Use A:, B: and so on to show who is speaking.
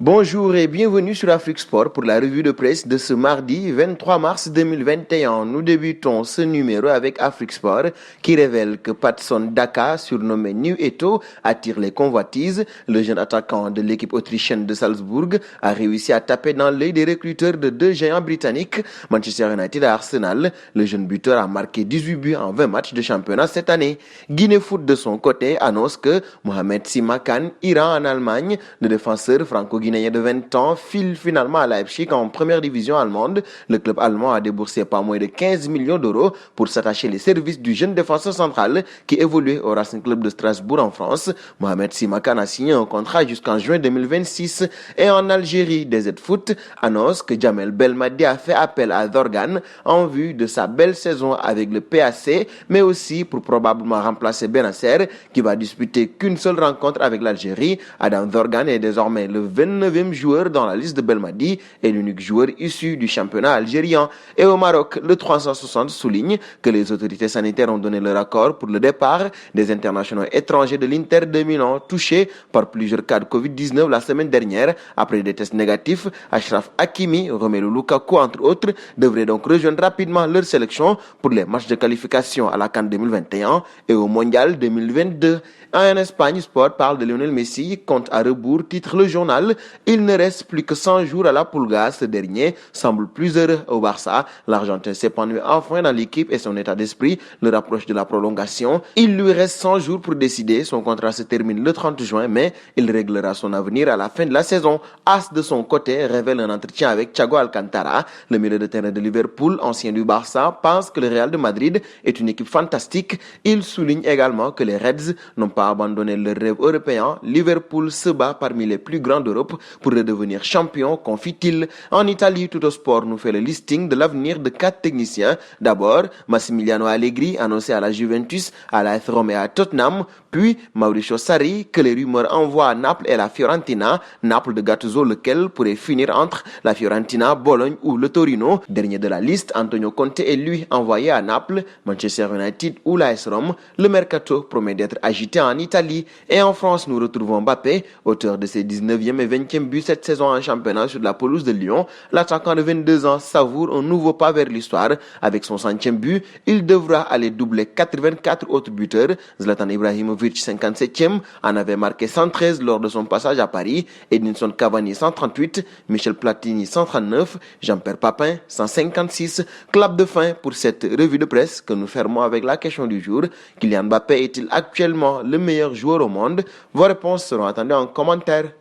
A: Bonjour et bienvenue sur Afrique Sport pour la revue de presse de ce mardi 23 mars 2021. Nous débutons ce numéro avec Afrique Sport qui révèle que Patson Daka, surnommé New Eto'o, attire les convoitises. Le jeune attaquant de l'équipe autrichienne de Salzbourg a réussi à taper dans l'œil des recruteurs de deux géants britanniques, Manchester United et Arsenal. Le jeune buteur a marqué 18 buts en 20 matchs de championnat cette année. Guinée Foot de son côté annonce que Mohamed Simakan ira en Allemagne. Le défenseur franco-guinéen de 20 ans file finalement à Leipzig en première division allemande. Le club allemand a déboursé pas moins de 15 millions d'euros pour s'attacher les services du jeune défenseur central qui évoluait au Racing Club de Strasbourg en France. Mohamed Simakan a signé un contrat jusqu'en juin 2026. Et en Algérie, DZ Foot annonce que Djamel Belmadi a fait appel à Dorgan en vue de sa belle saison avec le PAC, mais aussi pour probablement remplacer Benasser qui va disputer qu'une seule rencontre avec l'Algérie. Adam Dorgan est désormais le 29e joueur dans la liste de Belmadi et l'unique joueur issu du championnat algérien. Et au Maroc, le 360 souligne que les autorités sanitaires ont donné leur accord pour le départ des internationaux étrangers de l'Inter de Milan touchés par plusieurs cas de Covid-19 la semaine dernière. Après des tests négatifs, Achraf Hakimi, Romelu Lukaku entre autres devraient donc rejoindre rapidement leur sélection pour les matchs de qualification à la CAN 2021 et au Mondial 2022. En Espagne, Sport parle de Lionel Messi, compte à rebours, titre le journal. Il ne reste plus que 100 jours à la Pulga. Ce dernier semble plus heureux au Barça. L'Argentin s'épanouit enfin dans l'équipe et son état d'esprit le rapproche de la prolongation. Il lui reste 100 jours pour décider. Son contrat se termine le 30 juin, mais il réglera son avenir à la fin de la saison. As de son côté révèle un entretien avec Thiago Alcantara. Le milieu de terrain de Liverpool, ancien du Barça, pense que le Real de Madrid est une équipe fantastique. Il souligne également que les Reds n'ont pas abandonné leur rêve européen. Liverpool se bat parmi les plus grands d'Europe pour redevenir champion, confie-t-il. En Italie, Tuttosport nous fait le listing de l'avenir de 4 techniciens. D'abord, Massimiliano Allegri, annoncé à la Juventus, à la Rome et à Tottenham. Puis, Mauricio Sarri, que les rumeurs envoient à Naples et la Fiorentina. Naples de Gattuso, lequel pourrait finir entre la Fiorentina, Bologne ou le Torino. Dernier de la liste, Antonio Conte est lui envoyé à Naples, Manchester United ou l'AS Rome. Le mercato promet d'être agité en Italie. Et en France, nous retrouvons Mbappé, auteur de ses 19e et 20e buts cette saison en championnat sur la pelouse de Lyon. L'attaquant de 22 ans savoure un nouveau pas vers l'histoire. Avec son 100e but, il devra aller doubler 84 autres buteurs. Zlatan Ibrahimovic, 57e, en avait marqué 113 lors de son passage à Paris. Edinson Cavani, 138. Michel Platini, 139. Jean-Pierre Papin, 156. Clap de fin pour cette revue de presse que nous fermons avec la question du jour. Kylian Mbappé est-il actuellement le meilleur joueur au monde? Vos réponses seront attendues en commentaire.